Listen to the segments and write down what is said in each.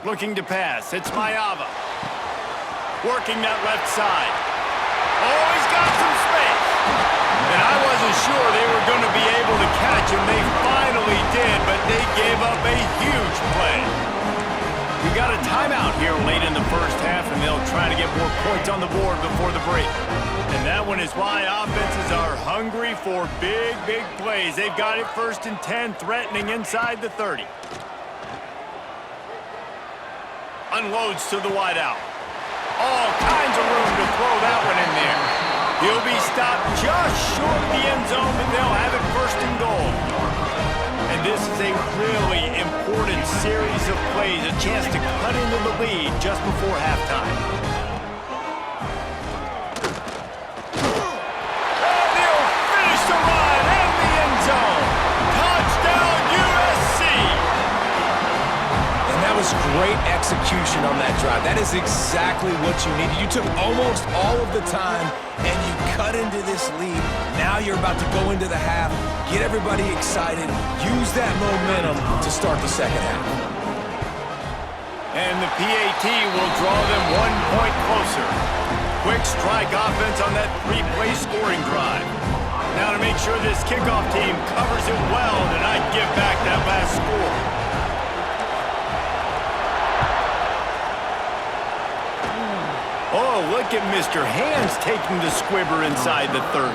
Looking to pass. It's Mayava. Working that left side. Oh, he's got some space. And I wasn't sure they were going to be able to catch him. They finally did, but they gave up a huge play. We got a timeout here late in the first half, and they'll try to get more points on the board before the break. And that one is why offenses are hungry for big, big plays. They've got it 1st and 10, threatening inside the 30. Unloads to the wideout. All kinds of room to throw that one in there. He'll be stopped just short of the end zone, but they'll have it 1st and goal. And this is a really important series of plays, a chance to cut into the lead just before halftime. And they'll finish the run in the end zone. Touchdown, USC! And that was great execution on that drive. That is exactly what you needed. You took almost all of the time, and you cut into this lead. Now you're about to go into the half, get everybody excited, use that momentum to start the second half. And the PAT will draw them 1 point closer. Quick strike offense on that 3-play scoring drive. Now to make sure this kickoff team covers it well and not give back that last score. Oh, look at Mr. Hands taking the squibber inside the 30.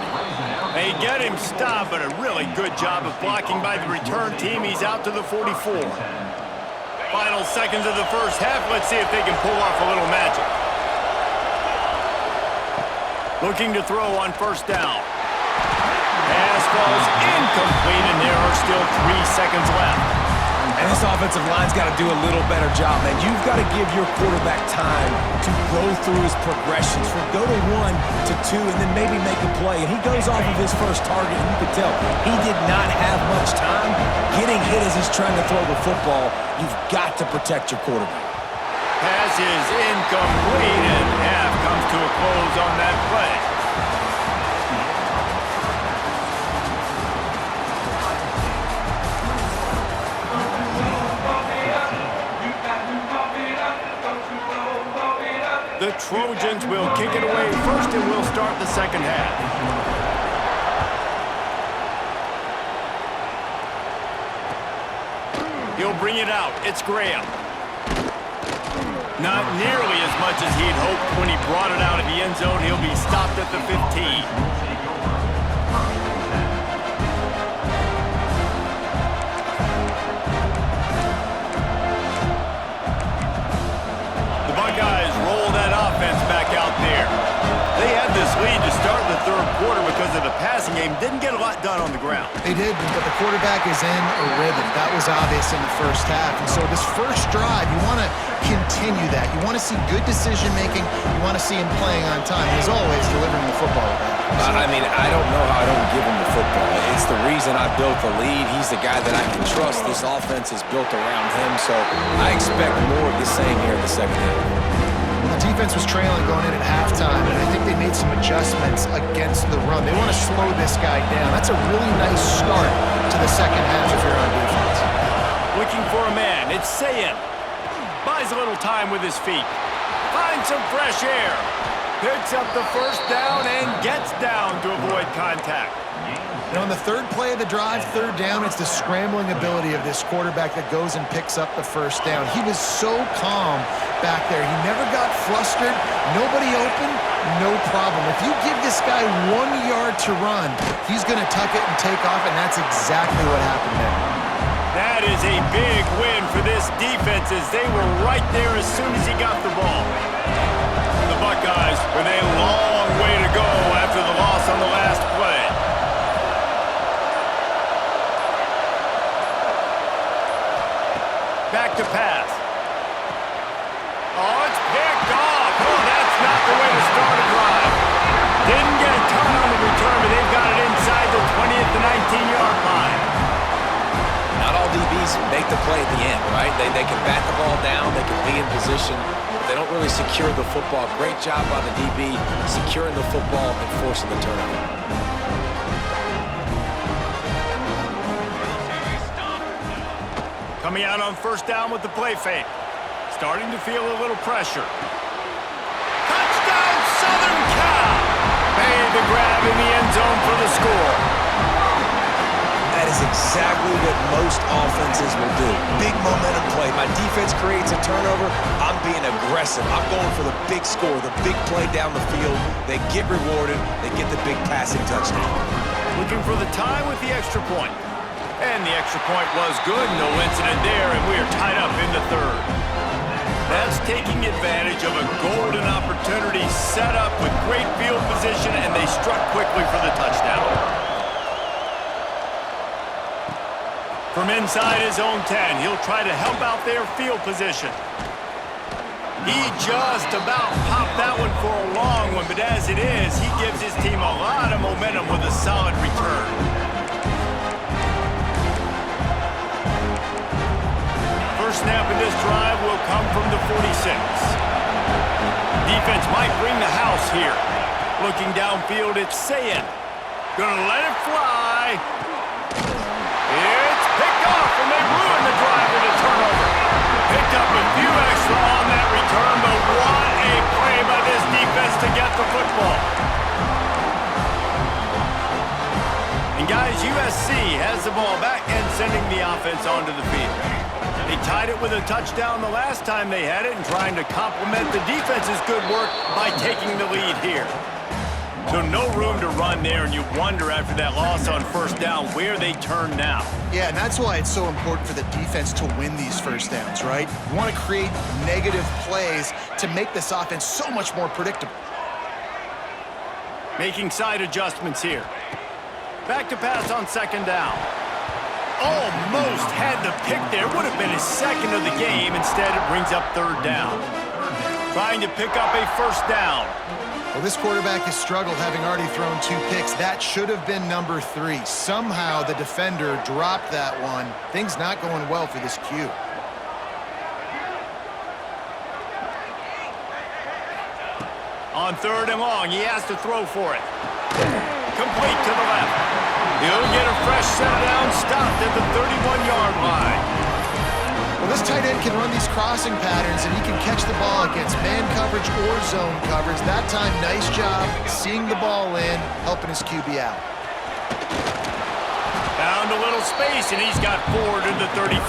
They get him stopped, but a really good job of blocking by the return team. He's out to the 44. Final seconds of the first half. Let's see if they can pull off a little magic. Looking to throw on 1st down. Pass falls incomplete, and there are still 3 seconds left. And this offensive line's got to do a little better job, man. You've got to give your quarterback time to go through his progressions from go to 1 to 2 and then maybe make a play. And he goes off of his first target, and you can tell he did not have much time getting hit as he's trying to throw the football. You've got to protect your quarterback. Pass is incomplete, and half comes to a close on that play. The Trojans will kick it away first, and we'll start the second half. He'll bring it out. It's Graham. Not nearly as much as he'd hoped when he brought it out of the end zone. He'll be stopped at the 15. Guys roll that offense back out there. They had this lead to start the third quarter because of the passing game. Didn't get a lot done on the ground. They did, but the quarterback is in a rhythm. That was obvious in the first half. And so this first drive, you want to continue that. You want to see good decision-making. You want to see him playing on time. And as always, delivering the football. I mean, I don't know how I don't give him the football. It's the reason I built the lead. He's the guy that I can trust. This offense is built around him, so I expect more of the same here in the second half. The defense was trailing going in at halftime, and I think they made some adjustments against the run. They want to slow this guy down. That's a really nice start to the second half if you're on defense. Looking for a man. It's Sayin. Buys a little time with his feet. Finds some fresh air. Picks up the 1st down and gets down to avoid contact. And on the 3rd play of the drive, 3rd down, it's the scrambling ability of this quarterback that goes and picks up the 1st down. He was so calm back there. He never got flustered. Nobody open, no problem. If you give this guy 1 yard to run, he's going to tuck it and take off, and that's exactly what happened there. That is a big win for this defense as they were right there as soon as he got the ball. The Buckeyes with a long way to go after the loss on the last play. Back to pass. Oh, it's picked off. Oh, that's not the way to start a drive. Didn't get a ton on the return, but they've got it inside the 20th to 19-yard line. Not all DBs make the play at the end, right? They can bat the ball down, they can be in position, but they don't really secure the football. Great job by the DB securing the football and forcing the turnover. Coming out on 1st down with the play fake. starting to feel a little pressure. Touchdown, Southern Cal! Made the grab in the end zone for the score. That is exactly what most offenses will do. Big momentum play. My defense creates a turnover. I'm being aggressive. I'm going for the big score, the big play down the field. They get rewarded. They get the big passing touchdown. Looking for the tie with the extra point. And the extra point was good. No incident there, and we are tied up in the third. That's taking advantage of a golden opportunity set up with great field position, and they struck quickly for the touchdown. From inside his own 10, he'll try to help out their field position. He just about popped that one for a long one, but as it is, he gives his team a lot of momentum with a solid return. First snap in this drive will come from the 46. Defense might bring the house here. Looking downfield, it's Sayin. Gonna let it fly. It's picked off, and they ruin the drive with a turnover. Picked up a few extra on that return, but what a play by this defense to get the football. And guys, USC has the ball back and sending the offense onto the field. They tied it with a touchdown the last time they had it and trying to complement the defense's good work by taking the lead here. So no room to run there, and you wonder after that loss on first down where they turn now. Yeah, and that's why it's so important for the defense to win these first downs, right? You want to create negative plays to make this offense so much more predictable. Making side adjustments here. Back to pass on second down. Almost had the pick there. Would have been his second of the game. Instead, it brings up third down. Trying to pick up a first down. Well, this quarterback has struggled, having already thrown 2 picks. That should have been number 3. Somehow the defender dropped that one. Things not going well for this Q. On third and long, he has to throw for it. Complete to the left. He'll get a fresh set down, stopped at the 31-yard line. Well, this tight end can run these crossing patterns, and he can catch the ball against man coverage or zone coverage. That time, nice job seeing the ball in, helping his QB out. Found a little space, and he's got 4 to the 35.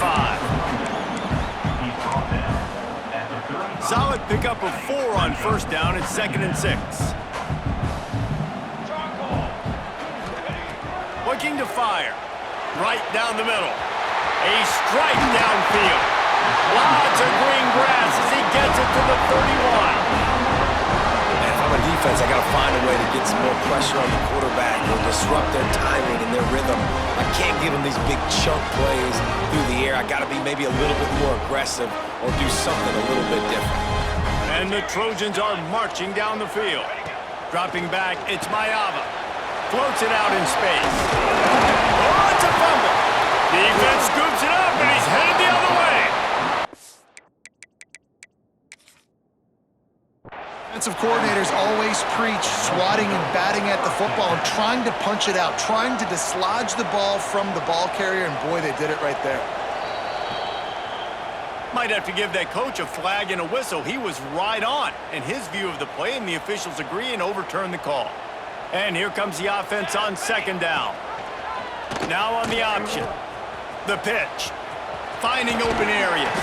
Solid pickup of 4 on first down at 2nd and 6. Looking to fire. Right down the middle. A strike downfield. Lots of green grass as he gets it to the 31. And if I'm a defense, I got to find a way to get some more pressure on the quarterback or disrupt their timing and their rhythm. I can't give them these big chunk plays through the air. I got to be maybe a little bit more aggressive or do something a little bit different. And the Trojans are marching down the field. Dropping back, it's Mayava. Floats it out in space. Oh, it's a fumble. Defense scoops it up, and he's headed the other way. Defensive coordinators always preach swatting and batting at the football and trying to punch it out, trying to dislodge the ball from the ball carrier, and boy, they did it right there. Might have to give that coach a flag and a whistle. He was right on in his view of the play, and the officials agree and overturn the call. And here comes the offense on second down. Now on the option. The pitch. Finding open areas.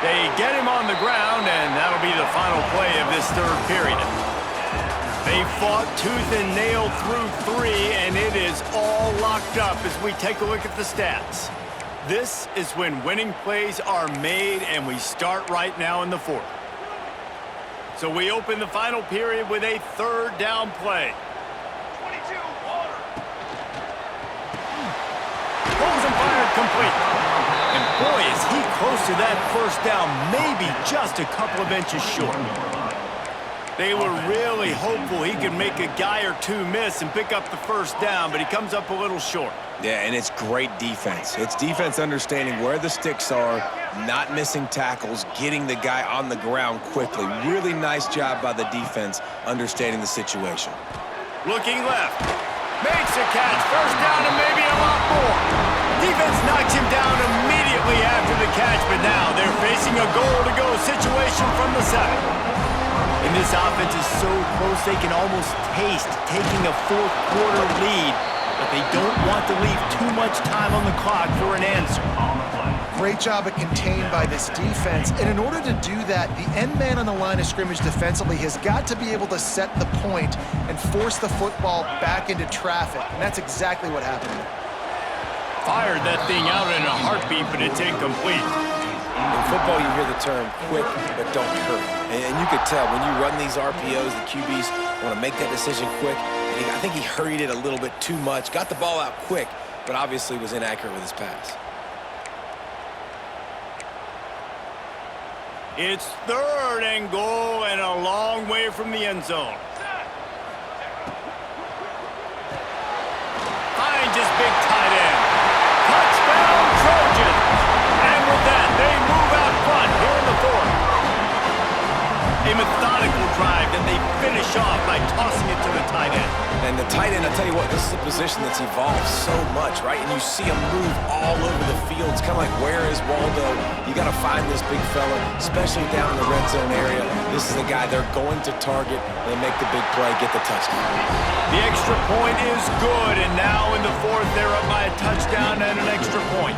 They get him on the ground, and that'll be the final play of this third period. They fought tooth and nail through 3, and it is all locked up as we take a look at the stats. This is when winning plays are made, and we start right now in the 4th. So we open the final period with a third down play. Pulls and fired complete. And boy, is he close to that first down, maybe just a couple of inches short. They were really hopeful he could make a guy or 2 miss and pick up the first down, but he comes up a little short. Yeah, and it's great defense. It's defense understanding where the sticks are, not missing tackles, getting the guy on the ground quickly. Really nice job by the defense understanding the situation. Looking left. Makes a catch. First down and maybe a lot more. Defense knocks him down immediately after the catch, but now they're facing a goal-to-go situation from the 7. And this offense is so close they can almost taste taking a fourth-quarter lead, but they don't want to leave too much time on the clock for an answer. Great job at contained by this defense. And in order to do that, the end man on the line of scrimmage defensively has got to be able to set the point and force the football back into traffic. And that's exactly what happened. Fired that thing out in a heartbeat, but it's incomplete. In football, you hear the term quick, but don't hurry. And you could tell when you run these RPOs, the QBs want to make that decision quick. And I think he hurried it a little bit too much, got the ball out quick, but obviously was inaccurate with his pass. It's 3rd and goal and a long way from the end zone. Finds his big tight end. Touchdown, Trojans! And with that, they move out front here in the 4th. A methodical drive that they finish off by tossing it to the tight end. And the tight end, I tell you what, this is a position that's evolved so much, right? And you see him move all over the field. It's kind of like, where is Waldo? You got to find this big fella, especially down in the red zone area. This is the guy they're going to target. They make the big play, get the touchdown. The extra point is good, and now in the 4th, they're up by a touchdown and an extra point.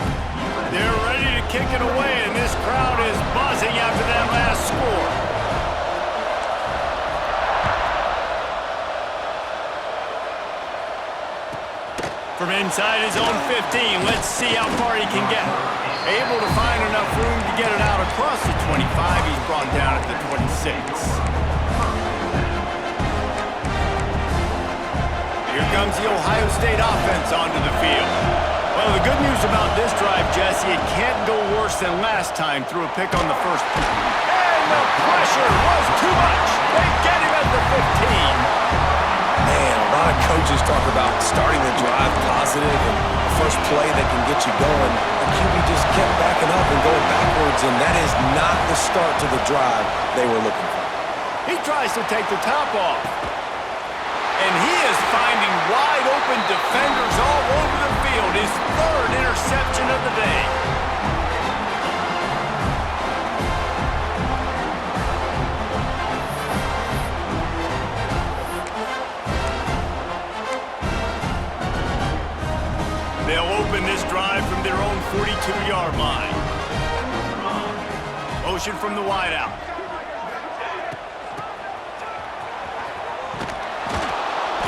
They're ready to kick it away, and this crowd is buzzing after that last score. From inside his own 15, let's see how far he can get. Able to find enough room to get it out across the 25. He's brought down at the 26. Here comes the Ohio State offense onto the field. Well, the good news about this drive, Jesse, it can't go worse than last time through a pick on the first. And the pressure was too much. They get him at the 15. Man, a lot of coaches talk about starting the drive positive and the first play that can get you going. The QB just kept backing up and going backwards, and that is not the start to the drive they were looking for. He tries to take the top off. And he is finding wide open defenders all over the field. His 3rd interception of the day. They'll open this drive from their own 42-yard line. Motion from the wideout.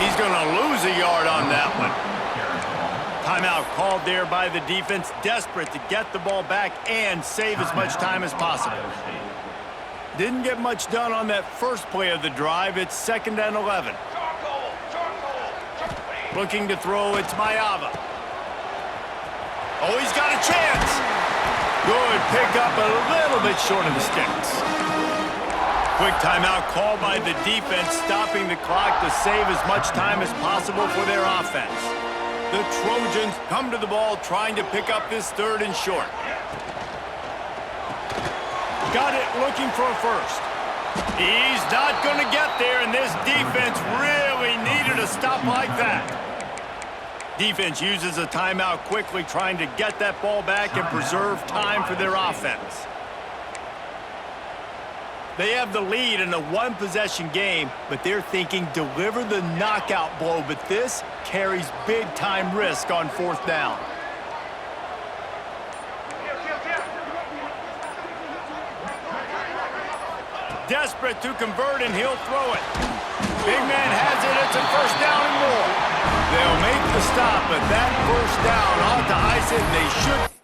He's going to lose a yard on that one. Timeout called there by the defense, desperate to get the ball back and save as much time as possible. Didn't get much done on that first play of the drive. It's 2nd and 11. Looking to throw, it's Mayava. Oh, he's got a chance. Good pickup, a little bit short of the sticks. Quick timeout called by the defense, stopping the clock to save as much time as possible for their offense. The Trojans come to the ball trying to pick up this 3rd and short. Got it looking for a first. He's not going to get there, and this defense really needed a stop like that. Defense uses a timeout quickly, trying to get that ball back and preserve time for their offense. They have the lead in a one-possession game, but they're thinking deliver the knockout blow, but this carries big-time risk on 4th down. Desperate to convert, and he'll throw it. Big man has it. It's a 1st down and more. They'll make the stop, but that 1st down ought to ice it. They should